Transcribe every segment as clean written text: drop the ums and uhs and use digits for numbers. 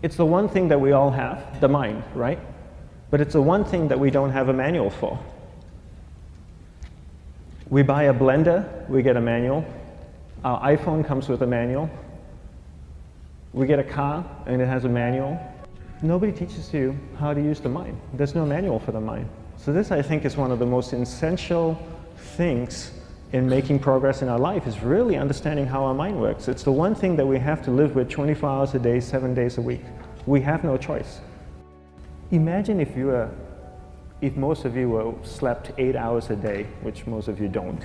It's the one thing that we all have, the mind, right? But it's the one thing that we don't have a manual for. We buy a blender, we get a manual. Our iPhone comes with a manual. We get a car and it has a manual. Nobody teaches you how to use the mind. There's no manual for the mind. So this, I think, is one of the most essential things in making progress in our life, is really understanding how our mind works. It's the one thing that we have to live with 24 hours a day, 7 days a week. We have no choice. Imagine if most of you slept 8 hours a day, which most of you don't.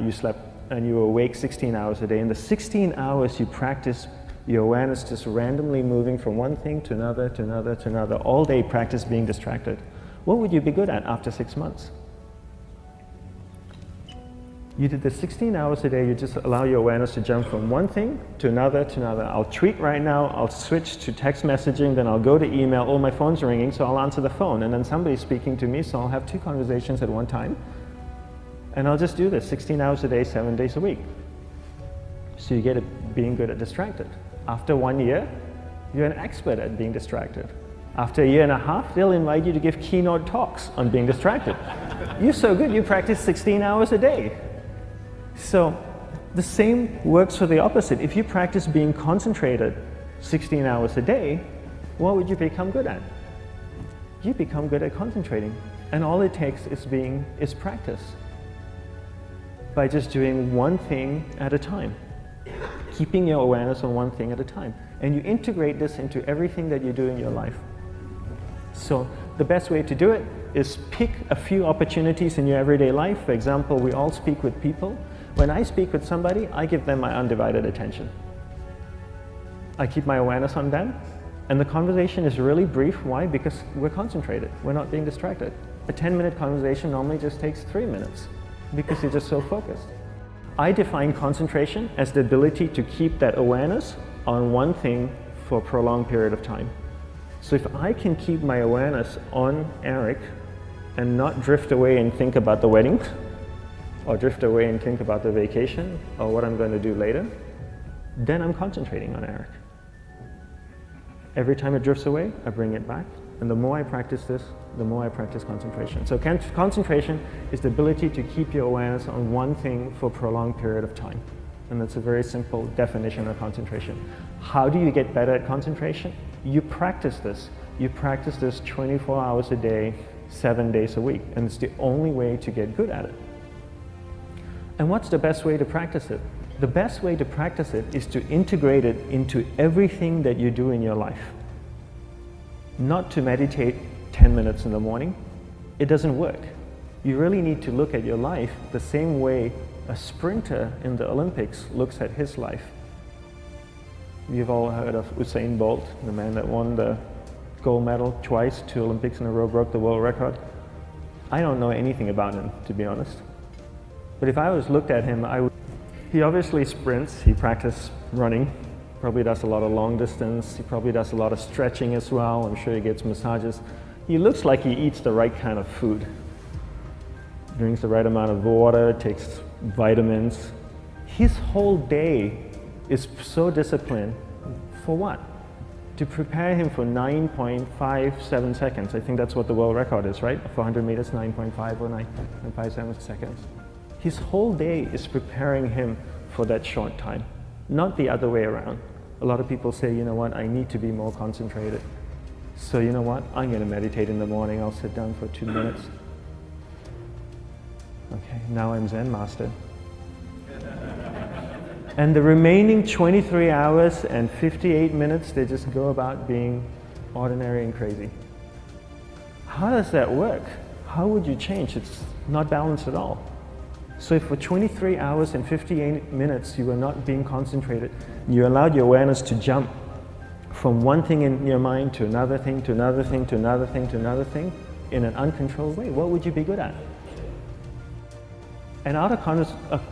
You slept and you were awake 16 hours a day. In the 16 hours you practice your awareness just randomly moving from one thing to another, to another, to another, all day practice being distracted. What would you be good at after 6 months? You did this 16 hours a day, you just allow your awareness to jump from one thing to another to another. I'll tweet right now, I'll switch to text messaging, then I'll go to email. Oh, my phone's ringing, so I'll answer the phone. And then somebody's speaking to me, so I'll have 2 conversations at one time. And I'll just do this 16 hours a day, 7 days a week. So you get it being good at distracted. After 1 year, you're an expert at being distracted. After a year and a half, they'll invite you to give keynote talks on being distracted. You're so good, you practice 16 hours a day. So the same works for the opposite. If you practice being concentrated 16 hours a day, what would you become good at? You become good at concentrating. And all it takes is practice. By just doing one thing at a time. Keeping your awareness on one thing at a time. And you integrate this into everything that you do in your life. So the best way to do it is pick a few opportunities in your everyday life. For example, we all speak with people. When I speak with somebody, I give them my undivided attention. I keep my awareness on them, and the conversation is really brief. Why? Because we're concentrated. We're not being distracted. A 10-minute conversation normally just takes 3 minutes because you're just so focused. I define concentration as the ability to keep that awareness on one thing for a prolonged period of time. So if I can keep my awareness on Eric and not drift away and think about the wedding, or drift away and think about the vacation, or what I'm going to do later, then I'm concentrating on Eric. Every time it drifts away, I bring it back. And the more I practice this, the more I practice concentration. So concentration is the ability to keep your awareness on one thing for a prolonged period of time. And that's a very simple definition of concentration. How do you get better at concentration? You practice this. You practice this 24 hours a day, 7 days a week. And it's the only way to get good at it. And what's the best way to practice it? The best way to practice it is to integrate it into everything that you do in your life. Not to meditate 10 minutes in the morning. It doesn't work. You really need to look at your life the same way a sprinter in the Olympics looks at his life. You've all heard of Usain Bolt, the man that won the gold medal twice, 2 Olympics in a row, broke the world record. I don't know anything about him, to be honest. But if I was looked at him, he obviously sprints, he practices running, probably does a lot of long distance, he probably does a lot of stretching as well, I'm sure he gets massages. He looks like he eats the right kind of food. Drinks the right amount of water, takes vitamins. His whole day is so disciplined. For what? To prepare him for 9.57 seconds. I think that's what the world record is, right? For 100 meters, 9.5 or 9.57 seconds. His whole day is preparing him for that short time, not the other way around. A lot of people say, you know what, I need to be more concentrated. So you know what, I'm going to meditate in the morning, I'll sit down for 2 minutes. Okay, now I'm Zen master. And the remaining 23 hours and 58 minutes, they just go about being ordinary and crazy. How does that work? How would you change? It's not balanced at all. So if for 23 hours and 58 minutes you were not being concentrated, you allowed your awareness to jump from one thing in your mind to another thing, to another thing, to another thing, to another thing, in an uncontrolled way, what would you be good at? And out of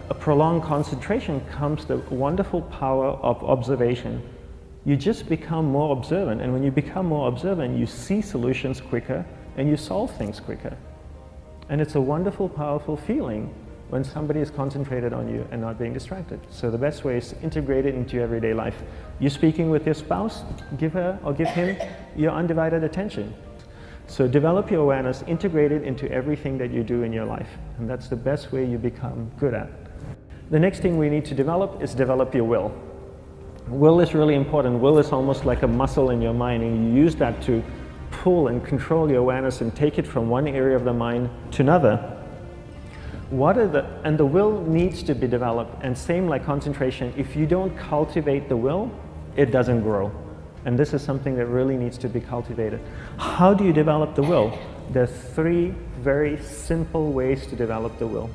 a prolonged concentration comes the wonderful power of observation. You just become more observant, and when you become more observant, you see solutions quicker and you solve things quicker. And it's a wonderful, powerful feeling when somebody is concentrated on you and not being distracted. So the best way is to integrate it into your everyday life. You're speaking with your spouse, give her or give him your undivided attention. So develop your awareness, integrate it into everything that you do in your life. And that's the best way you become good at. The next thing we need to develop is develop your will. Will is really important. Will is almost like a muscle in your mind, and you use that to pull and control your awareness and take it from one area of the mind to another. And the will needs to be developed, and same like concentration, if you don't cultivate the will, it doesn't grow. And this is something that really needs to be cultivated. How do you develop the will? There's 3 very simple ways to develop the will.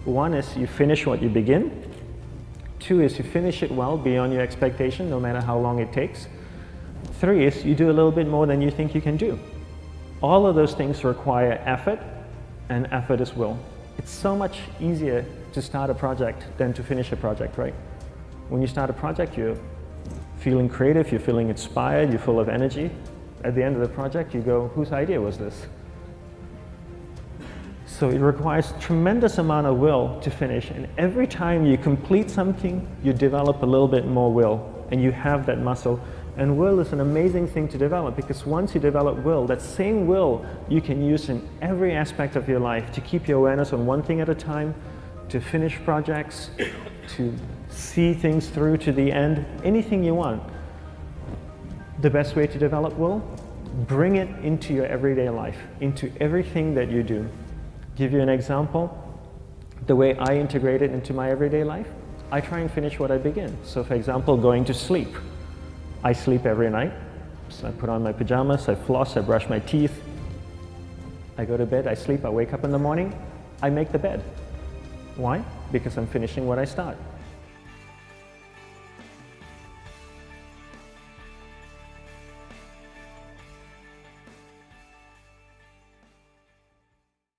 1 is you finish what you begin. 2 is you finish it well beyond your expectation, no matter how long it takes. 3 is you do a little bit more than you think you can do. All of those things require effort, and effort is will. It's so much easier to start a project than to finish a project, right? When you start a project, you're feeling creative, you're feeling inspired, you're full of energy. At the end of the project, you go, whose idea was this? So it requires tremendous amount of will to finish, and every time you complete something, you develop a little bit more will, and you have that muscle. And will is an amazing thing to develop, because once you develop will, that same will you can use in every aspect of your life to keep your awareness on one thing at a time, to finish projects, to see things through to the end, anything you want. The best way to develop will? Bring it into your everyday life, into everything that you do. Give you an example, the way I integrate it into my everyday life, I try and finish what I begin. So for example, going to sleep. I sleep every night, so I put on my pajamas, I floss, I brush my teeth, I go to bed, I sleep, I wake up in the morning, I make the bed. Why? Because I'm finishing what I start.